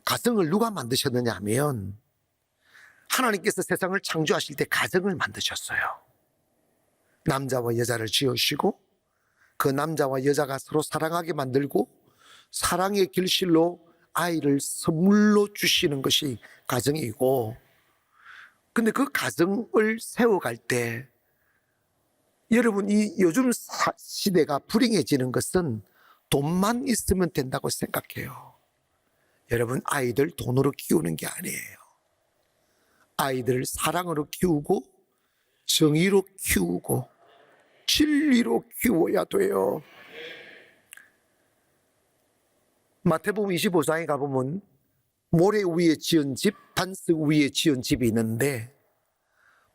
가정을 누가 만드셨느냐 하면 하나님께서 세상을 창조하실 때 가정을 만드셨어요. 남자와 여자를 지으시고 그 남자와 여자가 서로 사랑하게 만들고 사랑의 결실로 아이를 선물로 주시는 것이 가정이고, 근데 그 가정을 세워갈 때 여러분, 이 요즘 시대가 불행해지는 것은 돈만 있으면 된다고 생각해요. 여러분, 아이들 돈으로 키우는 게 아니에요. 아이들을 사랑으로 키우고 정의로 키우고 진리로 키워야 돼요. 마태복음 25장에 가보면 모래 위에 지은 집, 반석 위에 지은 집이 있는데,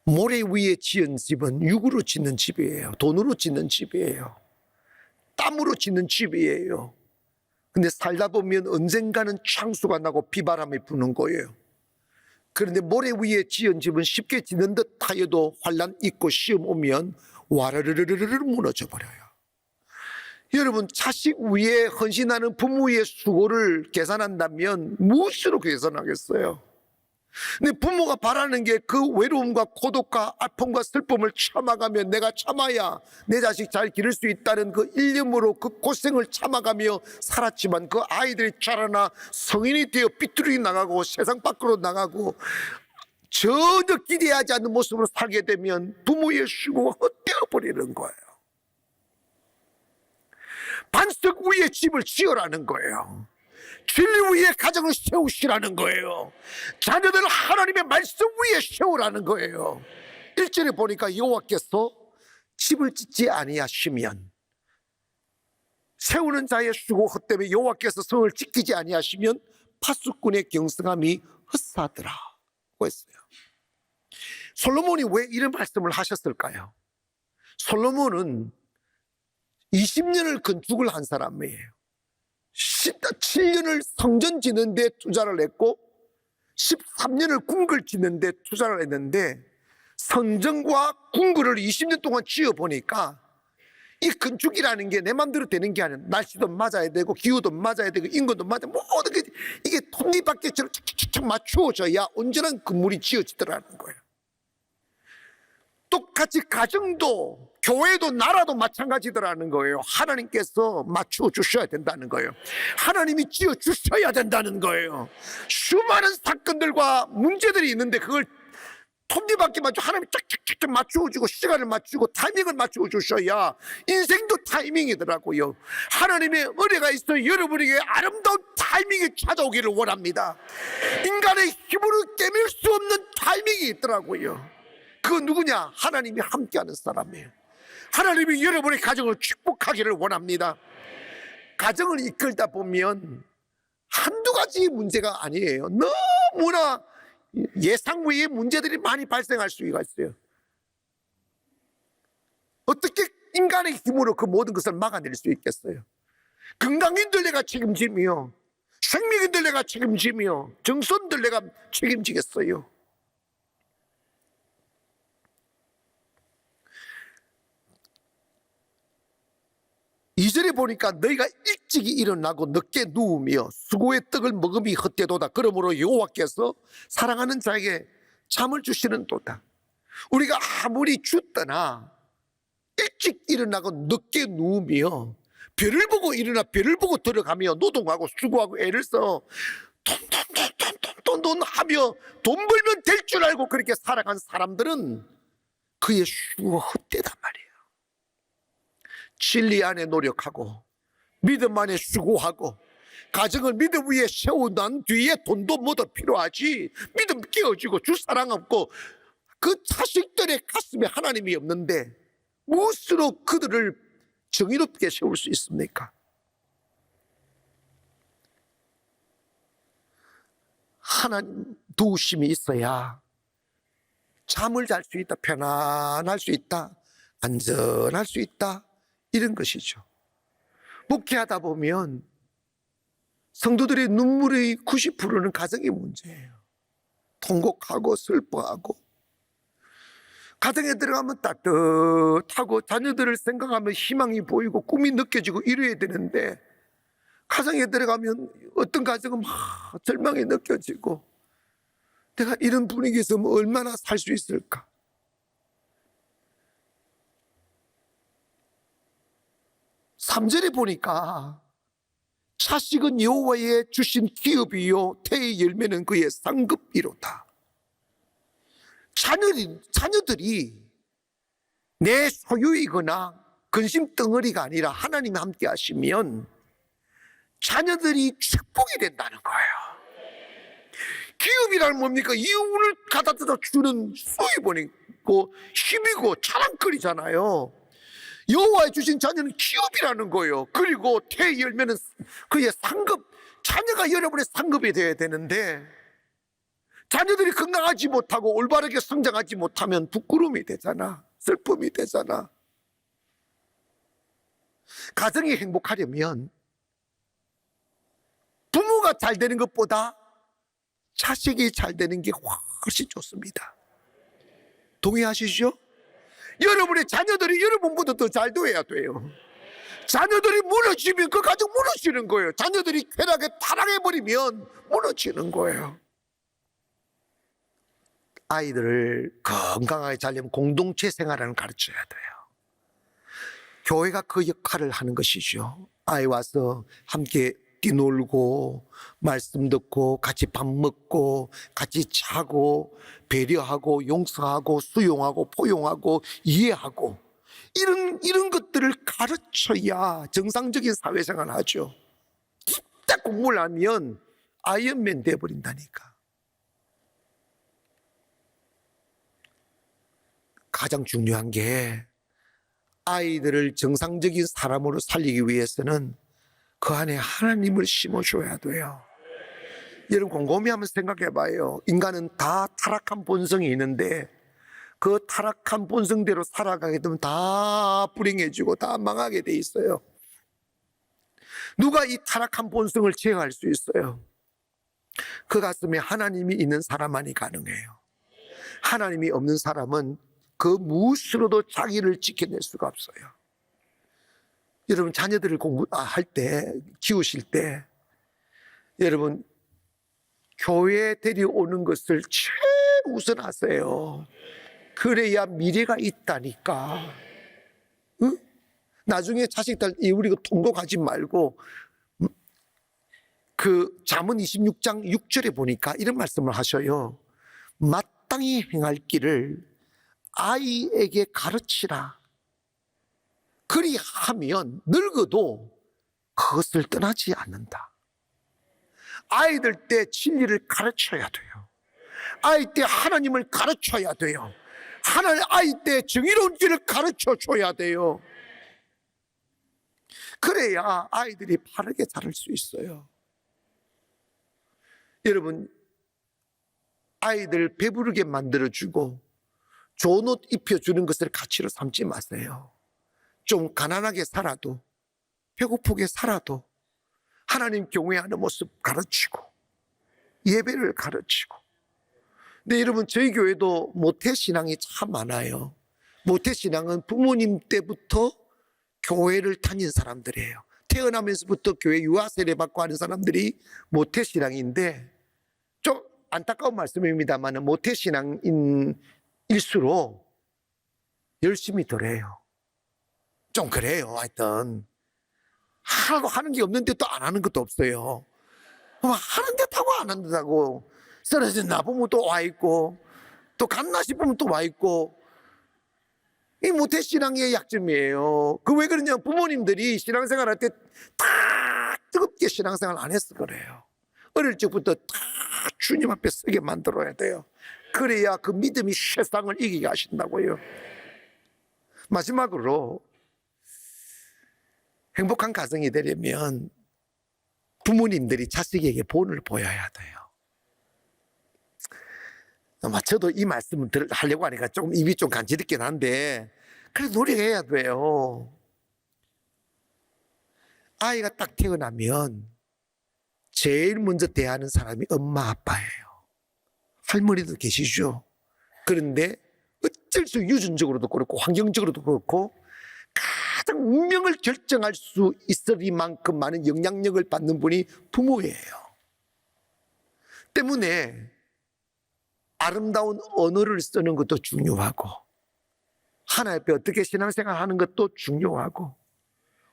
모래 위에 지은 집은 육으로 짓는 집이에요. 돈으로 짓는 집이에요. 땀으로 짓는 집이에요. 근데 살다 보면 언젠가는 창수가 나고 비바람이 부는 거예요. 그런데 모래 위에 지은 집은 쉽게 짓는 듯 하여도 환난 있고 시험 오면 와르르르르르 무너져 버려요. 여러분, 자식 위에 헌신하는 부모의 수고를 계산한다면 무엇으로 계산하겠어요? 근데 부모가 바라는 게 그 외로움과 고독과 아픔과 슬픔을 참아가며 내가 참아야 내 자식 잘 기를 수 있다는 그 일념으로 그 고생을 참아가며 살았지만, 그 아이들이 자라나 성인이 되어 삐뚤이 나가고 세상 밖으로 나가고 전혀 기대하지 않는 모습으로 살게 되면 부모의 수고가 헛되어 버리는 거예요. 반석 위에 집을 지으라는 거예요. 진리 위에 가정을 세우시라는 거예요. 자녀들을 하나님의 말씀 위에 세우라는 거예요. 1절에 보니까 여호와께서 집을 짓지 아니하시면, 세우는 자의 수고 헛되며 여호와께서 성을 지키지 아니하시면 파수꾼의 경성함이 헛사더라고 했어요. 솔로몬이 왜 이런 말씀을 하셨을까요? 솔로몬은 20년을 건축을 한 사람이에요. 7년을 성전 짓는 데 투자를 했고 13년을 궁궐 짓는 데 투자를 했는데, 성전과 궁궐을 20년 동안 지어보니까 이 건축이라는 게 내 맘대로 되는 게 아니라 날씨도 맞아야 되고 기후도 맞아야 되고 인건도 맞아야 되고 모든 게 이게 톱니바퀴처럼 착착착 맞추어져야 온전한 건물이 지어지더라는 거예요. 똑같이 가정도 교회도 나라도 마찬가지더라는 거예요. 하나님께서 맞추어 주셔야 된다는 거예요. 하나님이 지어 주셔야 된다는 거예요. 수많은 사건들과 문제들이 있는데 그걸 톱니바퀴 맞추고 하나님이 쫙쫙쫙 맞추어주고 시간을 맞추고 타이밍을 맞추어 주셔야 인생도 타이밍이더라고요. 하나님의 은혜가 있어 여러분에게 아름다운 타이밍이 찾아오기를 원합니다. 인간의 힘으로 깨밀 수 없는 타이밍이 있더라고요. 그 누구냐? 하나님이 함께하는 사람이에요. 하나님이 여러분의 가정을 축복하기를 원합니다. 가정을 이끌다 보면 한두 가지 문제가 아니에요. 너무나 예상 외의 문제들이 많이 발생할 수가 있어요. 어떻게 인간의 힘으로 그 모든 것을 막아낼 수 있겠어요? 건강인들 내가 책임지며, 생명인들 내가 책임지며, 정손들 내가 책임지겠어요? 2절에 보니까 너희가 일찍이 일어나고 늦게 누우며 수고의 떡을 먹음이 헛되도다. 그러므로 여호와께서 사랑하는 자에게 잠을 주시는도다. 우리가 아무리 죽더나 일찍 일어나고 늦게 누우며 별을 보고 일어나 별을 보고 들어가며 노동하고 수고하고 애를 써 돈 하며 돈 벌면 될 줄 알고 그렇게 살아간 사람들은 그의 수고가 헛되단 말이에요. 진리 안에 노력하고 믿음 안에 수고하고 가정을 믿음 위에 세워난 뒤에 돈도 뭐도 필요하지, 믿음 깨어지고 주 사랑 없고 그 자식들의 가슴에 하나님이 없는데 무엇으로 그들을 정의롭게 세울 수 있습니까? 하나님 도우심이 있어야 잠을 잘 수 있다, 편안할 수 있다, 안전할 수 있다, 이런 것이죠. 목회하다 보면 성도들의 눈물의 90%는 가정의 문제예요. 통곡하고 슬퍼하고 가정에 들어가면 따뜻하고 자녀들을 생각하면 희망이 보이고 꿈이 느껴지고 이래야 되는데 가정에 들어가면 어떤 가정은 막 절망이 느껴지고, 내가 이런 분위기에서 얼마나 살 수 있을까? 3절에 보니까 자식은 여호와의 주신 기업이요 태의 열매는 그의 상급이로다. 자녀들이 내 소유이거나 근심 덩어리가 아니라 하나님이 함께 하시면 자녀들이 축복이 된다는 거예요. 기업이란 뭡니까? 이윤을 갖다 주는 수입원이고 힘이고 자랑거리잖아요. 여호와의 주신 자녀는 기업이라는 거예요. 그리고 태의 열매는 그의 상급, 자녀가 여러분의 상급이 되어야 되는데 자녀들이 건강하지 못하고 올바르게 성장하지 못하면 부끄러움이 되잖아. 슬픔이 되잖아. 가정이 행복하려면 부모가 잘 되는 것보다 자식이 잘 되는 게 훨씬 좋습니다. 동의하시죠? 여러분의 자녀들이 여러분보다 더 잘 돼야 돼요. 자녀들이 무너지면 그 가정 무너지는 거예요. 자녀들이 쾌락에 타락해버리면 무너지는 거예요. 아이들을 건강하게 자려면 공동체 생활을 가르쳐야 돼요. 교회가 그 역할을 하는 것이죠. 아이 와서 함께 뛰놀고 말씀 듣고 같이 밥 먹고 같이 자고 배려하고 용서하고 수용하고 포용하고 이해하고 이런 것들을 가르쳐야 정상적인 사회생활을 하죠. 딱 공부를 하면 아이언맨 돼버린다니까. 가장 중요한 게 아이들을 정상적인 사람으로 살리기 위해서는 그 안에 하나님을 심어줘야 돼요. 여러분 곰곰이 한번 생각해 봐요. 인간은 다 타락한 본성이 있는데 그 타락한 본성대로 살아가게 되면 다 불행해지고 다 망하게 돼 있어요. 누가 이 타락한 본성을 제어할 수 있어요? 그 가슴에 하나님이 있는 사람만이 가능해요. 하나님이 없는 사람은 그 무엇으로도 자기를 지켜낼 수가 없어요. 여러분 자녀들을 공부할 때, 키우실 때 여러분 교회에 데려오는 것을 최우선 하세요. 그래야 미래가 있다니까. 응? 나중에 자식들 우리가 통곡하지 말고 그 잠언 26장 6절에 보니까 이런 말씀을 하셔요. 마땅히 행할 길을 아이에게 가르치라. 그리하면 늙어도 그것을 떠나지 않는다. 아이들 때 진리를 가르쳐야 돼요. 아이 때 하나님을 가르쳐야 돼요. 아이 때 정의로운 길을 가르쳐 줘야 돼요. 그래야 아이들이 바르게 자랄 수 있어요. 여러분 아이들 배부르게 만들어주고 좋은 옷 입혀주는 것을 가치로 삼지 마세요. 좀 가난하게 살아도 배고프게 살아도 하나님 경외하는 모습 가르치고 예배를 가르치고. 근데 여러분 저희 교회도 모태신앙이 참 많아요. 모태신앙은 부모님 때부터 교회를 다닌 사람들이에요. 태어나면서부터 교회 유아 세례 받고 하는 사람들이 모태신앙인데 좀 안타까운 말씀입니다만 모태신앙인일수록 열심히 덜해요. 좀 그래요. 하여튼 하나도 하는 게 없는데 또 안 하는 것도 없어요. 하는 듯하고 안 하는 듯하고 쓰러졌나 보면 또 와 있고 또 갔나 싶으면 또 와 있고. 이 모태신앙의 약점이에요. 그 왜 그러냐, 부모님들이 신앙생활 할 때 다 뜨겁게 신앙생활 안 해서 그래요. 어릴 적부터 다 주님 앞에 서게 만들어야 돼요. 그래야 그 믿음이 세상을 이기게 하신다고요. 마지막으로 행복한 가정이 되려면 부모님들이 자식에게 본을 보여야 돼요. 저도 이 말씀을 하려고 하니까 조금 입이 좀 간지럽긴 한데 그래도 노력해야 돼요. 아이가 딱 태어나면 제일 먼저 대하는 사람이 엄마 아빠예요. 할머니도 계시죠. 그런데 어쩔 수 유전적으로도 그렇고 환경적으로도 그렇고 가장 운명을 결정할 수 있으리만큼 많은 영향력을 받는 분이 부모예요. 때문에 아름다운 언어를 쓰는 것도 중요하고, 하나님 앞에 어떻게 신앙생활 하는 것도 중요하고,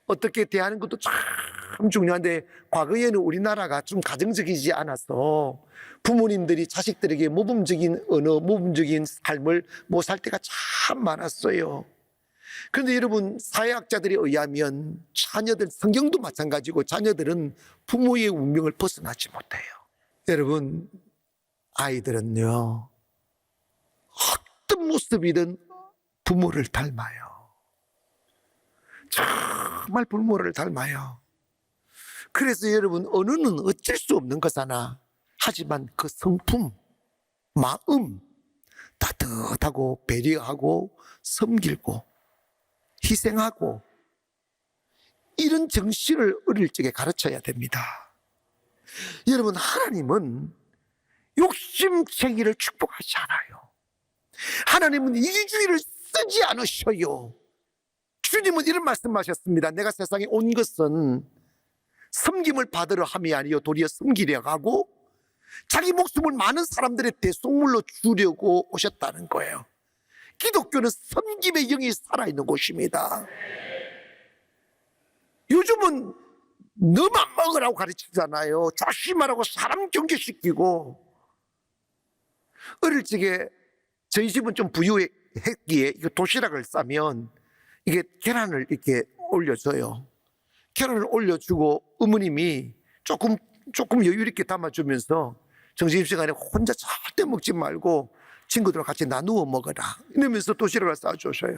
어떻게 대하는 것도 참 중요한데, 과거에는 우리나라가 좀 가정적이지 않아서 부모님들이 자식들에게 모범적인 언어, 모범적인 삶을 못 살 때가 참 많았어요. 그런데 여러분, 사회학자들에 의하면 자녀들, 성경도 마찬가지고 자녀들은 부모의 운명을 벗어나지 못해요. 여러분, 아이들은요, 어떤 모습이든 부모를 닮아요. 정말 부모를 닮아요. 그래서 여러분, 언어는 어쩔 수 없는 거잖아. 하지만 그 성품, 마음, 따뜻하고 배려하고 섬기고 희생하고, 이런 정신을 어릴 적에 가르쳐야 됩니다. 여러분, 하나님은 욕심쟁이를 축복하지 않아요. 하나님은 이기주의를 쓰지 않으셔요. 주님은 이런 말씀하셨습니다. 내가 세상에 온 것은 섬김을 받으려 함이 아니요 도리어 섬기려 하고 자기 목숨을 많은 사람들의 대속물로 주려고 오셨다는 거예요. 기독교는 섬김의 영이 살아있는 곳입니다. 요즘은 너만 먹으라고 가르치잖아요. 조심하라고 사람 경계시키고. 어릴 적에 저희 집은 좀 부유했기에 도시락을 싸면 이게 계란을 이렇게 올려줘요. 계란을 올려주고 어머님이 조금 여유 있게 담아주면서 점심시간에 혼자 절대 먹지 말고 친구들과 같이 나누어 먹어라 이러면서 도시락을 싸주셔요.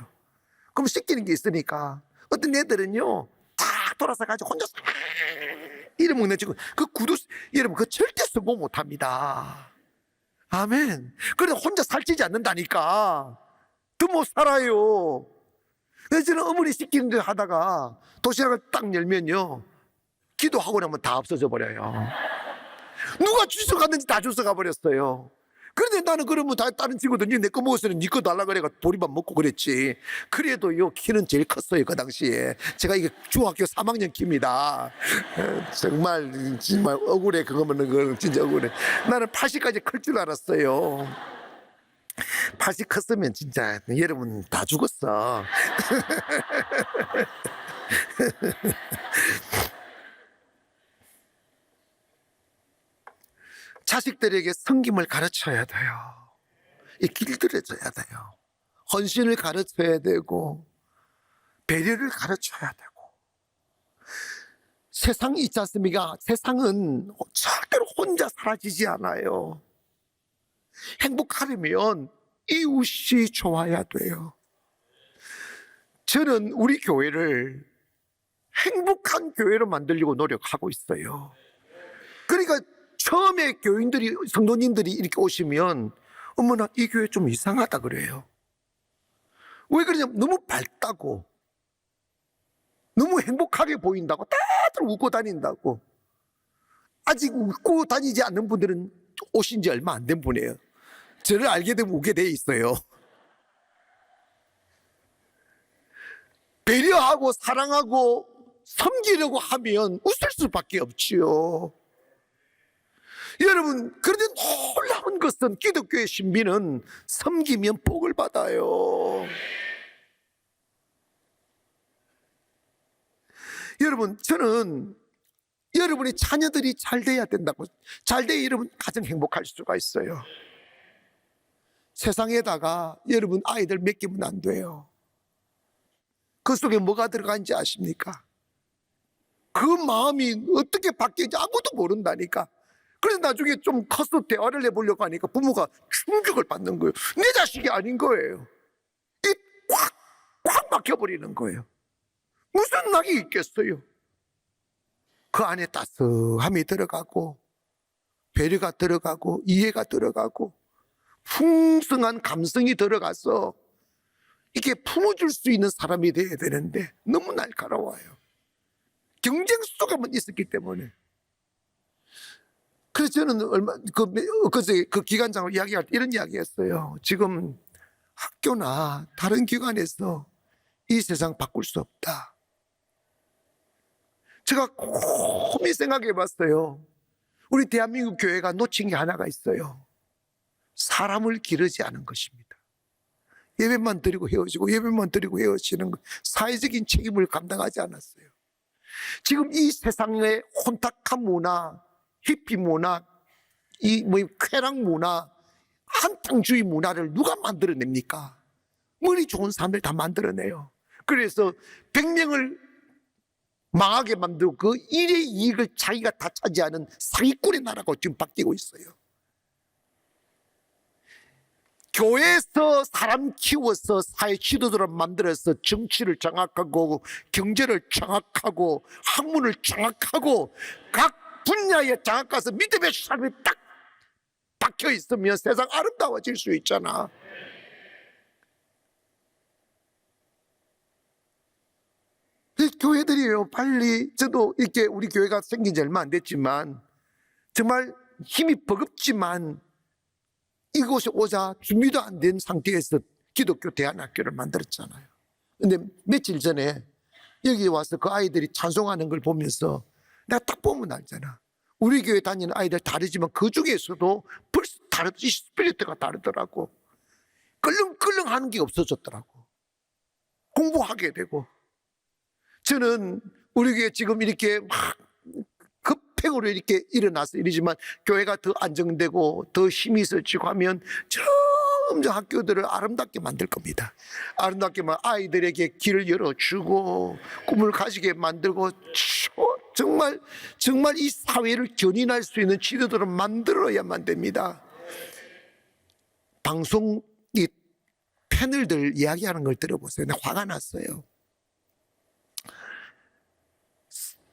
그럼 씻기는 게 있으니까 어떤 애들은요 다 돌아서 가지고 혼자 이래 먹는 친구, 그 구두 여러분 그 절대 성공 못합니다. 아멘. 그런데 혼자 살찌지 않는다니까. 더 못 살아요. 그래서 저는 어머니 시키는 데 하다가 도시락을 딱 열면요 기도하고 나면 다 없어져 버려요. 누가 주워갔는지 다 주워가 버렸어요. 그런데 나는 그러면 다른 친구들이 내 거 먹었으면 네 거 달라 그래가 보리밥 먹고 그랬지. 그래도요 키는 제일 컸어요. 그 당시에 제가 이게 중학교 3학년 키입니다. 정말 억울해. 그거는 진짜 억울해. 나는 80까지 클 줄 알았어요. 80 컸으면 진짜 여러분 다 죽었어. 자식들에게 섬김을 가르쳐야 돼요. 길들여져야 돼요. 헌신을 가르쳐야 되고 배려를 가르쳐야 되고. 세상이 있지 않습니까? 세상은 절대로 혼자 사라지지 않아요. 행복하려면 이웃이 좋아야 돼요. 저는 우리 교회를 행복한 교회로 만들려고 노력하고 있어요. 그러니까 처음에 교인들이, 성도님들이 이렇게 오시면 어머나 이 교회 좀 이상하다 그래요. 왜 그러냐면 너무 밝다고, 너무 행복하게 보인다고, 다들 웃고 다닌다고. 아직 웃고 다니지 않는 분들은 오신 지 얼마 안 된 분이에요. 저를 알게 되면 웃게 돼 있어요. 배려하고 사랑하고 섬기려고 하면 웃을 수밖에 없지요. 여러분, 그런데 놀라운 것은 기독교의 신비는 섬기면 복을 받아요. 여러분, 저는 여러분의 자녀들이 잘 돼야 된다고, 잘 돼야 여러분 가장 행복할 수가 있어요. 세상에다가 여러분 아이들 맡기면 안 돼요. 그 속에 뭐가 들어간지 아십니까? 그 마음이 어떻게 바뀌는지 아무도 모른다니까. 그래서 나중에 좀 커서 대화를 해보려고 하니까 부모가 충격을 받는 거예요. 내 자식이 아닌 거예요. 이 꽉 막혀버리는 거예요. 무슨 낙이 있겠어요? 그 안에 따스함이 들어가고 배려가 들어가고 이해가 들어가고 풍성한 감성이 들어가서 이게 품어줄 수 있는 사람이 돼야 되는데 너무 날카로워요. 경쟁 속에만 있었기 때문에. 그래서 저는 그제 그 기관장으로 이야기할 때 이런 이야기했어요. 지금 학교나 다른 기관에서 이 세상 바꿀 수 없다. 제가 곰히 생각해 봤어요. 우리 대한민국 교회가 놓친 게 하나가 있어요. 사람을 기르지 않은 것입니다. 예배만 드리고 헤어지고 예배만 드리고 헤어지는 것, 사회적인 책임을 감당하지 않았어요. 지금 이 세상의 혼탁한 문화, 히피 문화, 이 쾌락 문화, 한탕주의 문화를 누가 만들어냅니까? 머리 좋은 사람들 다 만들어내요. 그래서 100명을 망하게 만들고 그 일의 이익을 자기가 다 차지하는 사기꾼의 나라가 지금 바뀌고 있어요. 교회에서 사람 키워서 사회 지도자를 만들어서 정치를 장악하고 경제를 장악하고 학문을 장악하고 각 분야에 장악가서 믿음의 사람이 딱 박혀 있으면 세상 아름다워질 수 있잖아. 교회들이요, 빨리, 저도 이렇게 우리 교회가 생긴 지 얼마 안 됐지만 정말 힘이 버겁지만 이곳에 오자 준비도 안 된 상태에서 기독교 대안학교를 만들었잖아요. 근데 며칠 전에 여기 와서 그 아이들이 찬송하는 걸 보면서 내가 딱 보면 알잖아. 우리 교회 다니는 아이들 다르지만 그 중에서도 벌써 다르지, 스피리트가 다르더라고. 끌렁끌렁 하는 게 없어졌더라고. 공부하게 되고. 저는 우리 교회 지금 이렇게 막 급행으로 이렇게 일어나서 이러지만 교회가 더 안정되고 더 힘이 있어지고 하면 점점 학교들을 아름답게 만들 겁니다. 아름답게 아이들에게 길을 열어주고 꿈을 가지게 만들고 정말 이 사회를 견인할 수 있는 지도들을 만들어야만 됩니다. 방송 이 패널들 이야기하는 걸 들어보세요. 내가 화가 났어요.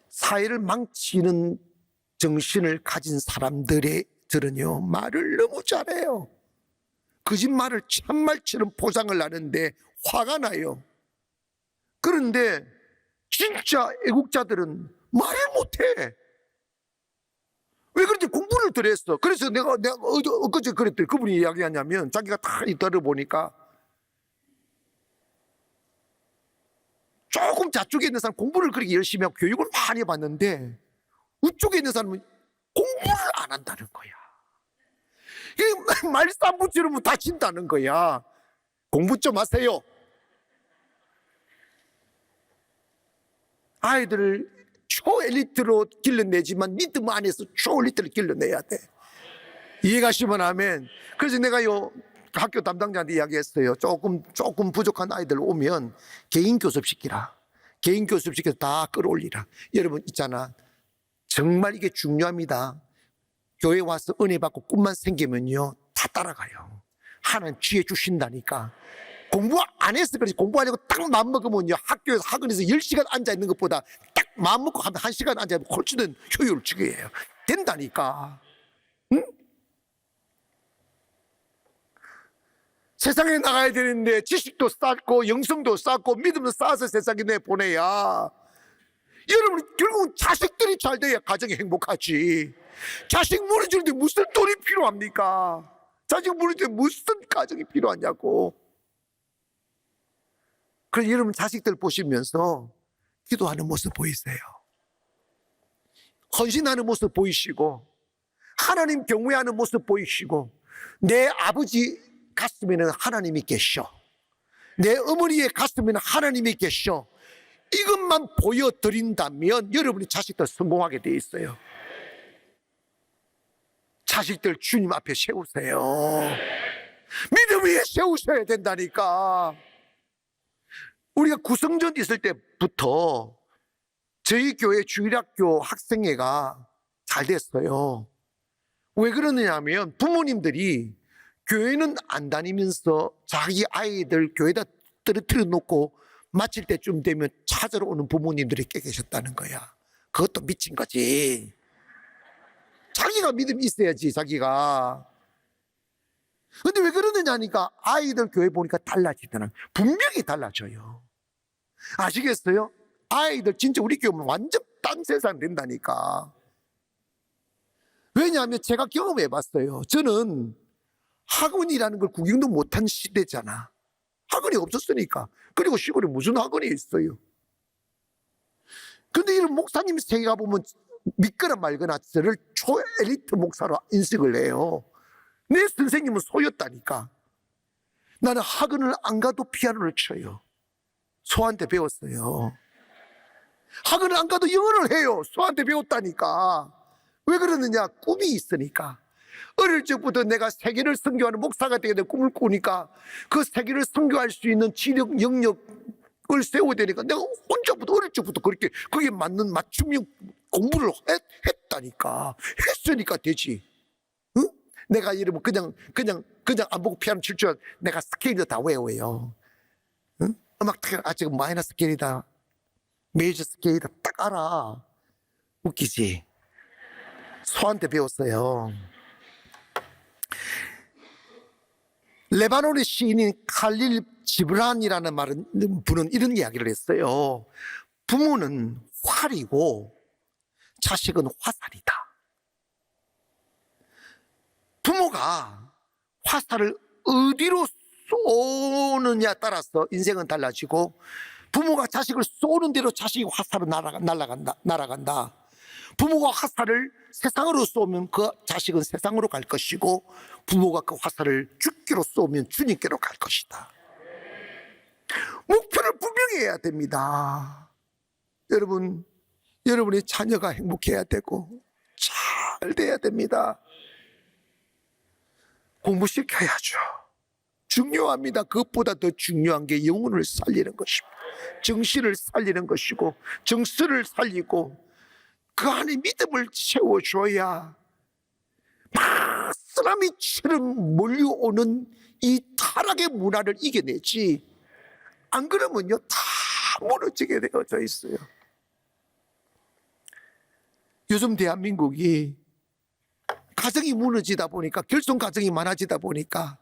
사회를 망치는 정신을 가진 사람들은요, 말을 너무 잘해요. 거짓말을 참말처럼 포장을 하는데 화가 나요. 그런데 진짜 애국자들은 말을 못해. 왜 그런지 공부를 덜 했어. 그래서 내가 엊그제 그랬더니 그분이 이야기하냐면 자기가 다 들어보니까 조금 좌쪽에 있는 사람 공부를 그렇게 열심히 하고 교육을 많이 받는데 우쪽에 있는 사람은 공부를 안 한다는 거야. 말싸움 붙이면 다친다는 거야. 공부 좀 하세요. 아이들을 초엘리트로 길러내지만 믿음 안에서 초엘리트를 길러내야 돼. 이해가시면 아멘. 그래서 내가 학교 담당자한테 이야기했어요. 조금 부족한 아이들 오면 개인 교습시키라. 개인 교습시켜서 다 끌어올리라. 여러분 있잖아, 정말 이게 중요합니다. 교회 와서 은혜 받고 꿈만 생기면요 다 따라가요. 하나님 지혜 주신다니까. 공부 안 해서 그렇지, 공부 안 하고 딱 마음먹으면요 학교에서 학원에서 10시간 앉아있는 것보다 딱 마음먹고 하면 1시간 앉아있으면 훨씬 더 효율적이에요. 된다니까. 응? 세상에 나가야 되는데 지식도 쌓고 영성도 쌓고 믿음도 쌓아서 세상에 내보내야, 여러분 결국은 자식들이 잘 돼야 가정이 행복하지. 자식 무너지는데 무슨 돈이 필요합니까? 자식 무너지는데 무슨 가정이 필요하냐고. 그래서 여러분 자식들 보시면서 기도하는 모습 보이세요. 헌신하는 모습 보이시고 하나님 경외하는 모습 보이시고, 내 아버지 가슴에는 하나님이 계셔, 내 어머니의 가슴에는 하나님이 계셔. 이것만 보여드린다면 여러분이 자식들 성공하게 돼 있어요. 자식들 주님 앞에 세우세요. 믿음 위에 세우셔야 된다니까. 우리가 구성전 있을 때부터 저희 교회 주일학교 학생회가 잘 됐어요. 왜 그러느냐면 부모님들이 교회는 안 다니면서 자기 아이들 교회에다 떨어뜨려 놓고 마칠 때쯤 되면 찾으러 오는 부모님들이 꽤 계셨다는 거야. 그것도 미친 거지. 자기가 믿음이 있어야지, 자기가. 근데 왜 그러느냐니까 아이들 교회 보니까 달라지더라. 분명히 달라져요. 아시겠어요? 아이들 진짜 우리 교회 완전 딴 세상 된다니까. 왜냐하면 제가 경험해 봤어요. 저는 학원이라는 걸 구경도 못한 시대잖아. 학원이 없었으니까. 그리고 시골에 무슨 학원이 있어요? 근데 이런 목사님 세계가 보면 믿거나 말거나 저를 초엘리트 목사로 인식을 해요. 내 선생님은 소였다니까. 나는 학원을 안 가도 피아노를 쳐요. 소한테 배웠어요. 학원을 안 가도 영어를 해요. 소한테 배웠다니까. 왜 그러느냐? 꿈이 있으니까. 어릴 적부터 내가 세계를 선교하는 목사가 되게 된 꿈을 꾸니까 그 세계를 선교할 수 있는 지력, 영역을 세워야 되니까 내가 혼자부터 어릴 적부터 그렇게 거기에 맞는 맞춤형 공부를 했다니까. 했으니까 되지. 응? 내가 이러면 그냥 안 보고 피아노 칠 줄 내가 스케일도 다 외워요. 응? 음악 아직 마이너 스케일이다, 메이저 스케일이다 딱 알아. 웃기지? 소한테 배웠어요. 레바논의 시인인 칼릴 지브란이라는 분은 이런 이야기를 했어요. 부모는 활이고 자식은 화살이다. 부모가 화살을 어디로 쏘느냐에 따라서 인생은 달라지고, 부모가 자식을 쏘는 대로 자식이 화살로 날아간다. 부모가 화살을 세상으로 쏘면 그 자식은 세상으로 갈 것이고, 부모가 그 화살을 주께로 쏘면 주님께로 갈 것이다. 목표를 분명히 해야 됩니다. 여러분의 자녀가 행복해야 되고 잘 돼야 됩니다. 공부시켜야죠. 중요합니다. 그것보다 더 중요한 게 영혼을 살리는 것입니다. 정신을 살리는 것이고, 정서를 살리고 그 안에 믿음을 채워줘야 막 쓰나미처럼 몰려오는 이 타락의 문화를 이겨내지, 안 그러면요 다 무너지게 되어져 있어요. 요즘 대한민국이 가정이 무너지다 보니까, 결손 가정이 많아지다 보니까,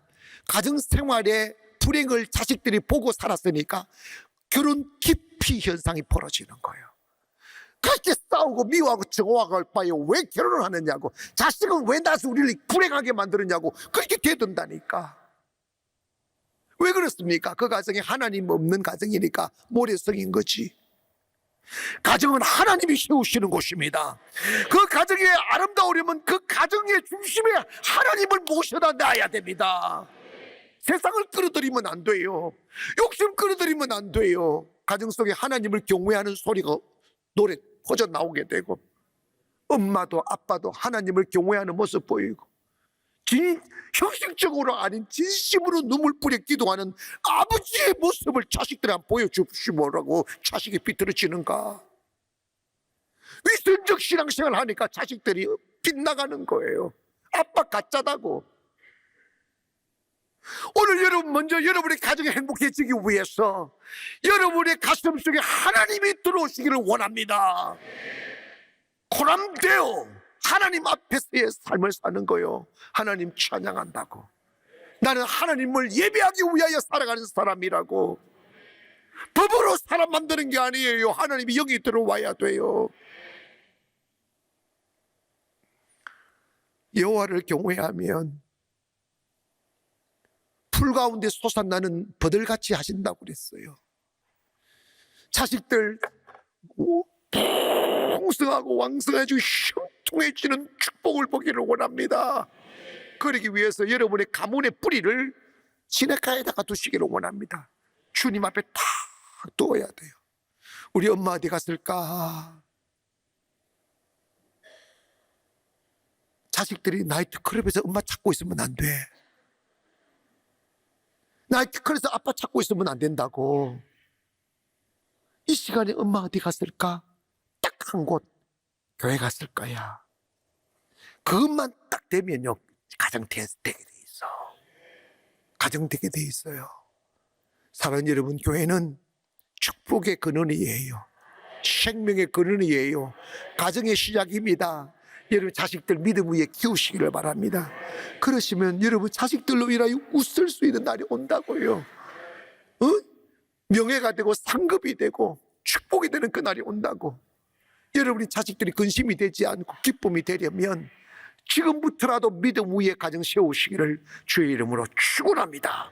가정 생활의 불행을 자식들이 보고 살았으니까 결혼 기피 현상이 벌어지는 거예요. 그렇게 싸우고 미워하고 정오할 바에 왜 결혼을 하느냐고, 자식은 왜 낳아서 우리를 불행하게 만들었냐고 그렇게 되던다니까. 왜 그렇습니까? 그 가정이 하나님 없는 가정이니까 모래성인 거지. 가정은 하나님이 세우시는 곳입니다. 그 가정이 아름다우려면 그 가정의 중심에 하나님을 모셔다 놔야 됩니다. 세상을 끌어들이면 안 돼요. 욕심 끌어들이면 안 돼요. 가정 속에 하나님을 경외하는 소리가 노래 퍼져 나오게 되고, 엄마도 아빠도 하나님을 경외하는 모습 보이고, 형식적으로 아닌 진심으로 눈물 뿌려 기도하는 아버지의 모습을 자식들한테 보여주시라고 자식이 비틀어지는가? 위선적 신앙생활 하니까 자식들이 빗나가는 거예요. 아빠 가짜다고. 오늘 여러분, 먼저 여러분의 가정이 행복해지기 위해서 여러분의 가슴 속에 하나님이 들어오시기를 원합니다. 고람되어 하나님 앞에서의 삶을 사는 거요. 하나님 찬양한다고. 나는 하나님을 예배하기 위하여 살아가는 사람이라고. 법으로 사람 만드는 게 아니에요. 하나님이 여기 들어와야 돼요. 여호와를 경외하면 풀 가운데 솟아나는 버들같이 하신다고 그랬어요. 자식들 풍성하고 왕성해지고 형통해지는 축복을 보기를 원합니다. 그러기 위해서 여러분의 가문의 뿌리를 시냇가에다가 두시기를 원합니다. 주님 앞에 탁 두어야 돼요. 우리 엄마 어디 갔을까? 자식들이 나이트클럽에서 엄마 찾고 있으면 안 돼. 나이트클럽에서 아빠 찾고 있으면 안 된다고. 이 시간에 엄마 어디 갔을까? 딱 한 곳, 교회 갔을 거야. 그것만 딱 되면요, 가정되게 돼 있어. 가정되게 돼 있어요. 사랑하는 여러분, 교회는 축복의 근원이에요. 생명의 근원이에요. 가정의 시작입니다. 여러분 자식들 믿음 위에 키우시기를 바랍니다. 그러시면 여러분 자식들로 인하여 웃을 수 있는 날이 온다고요. 명예가 되고 상급이 되고 축복이 되는 그 날이 온다고. 여러분이 자식들이 근심이 되지 않고 기쁨이 되려면 지금부터라도 믿음 위에 가정 세우시기를 주의 이름으로 축원합니다.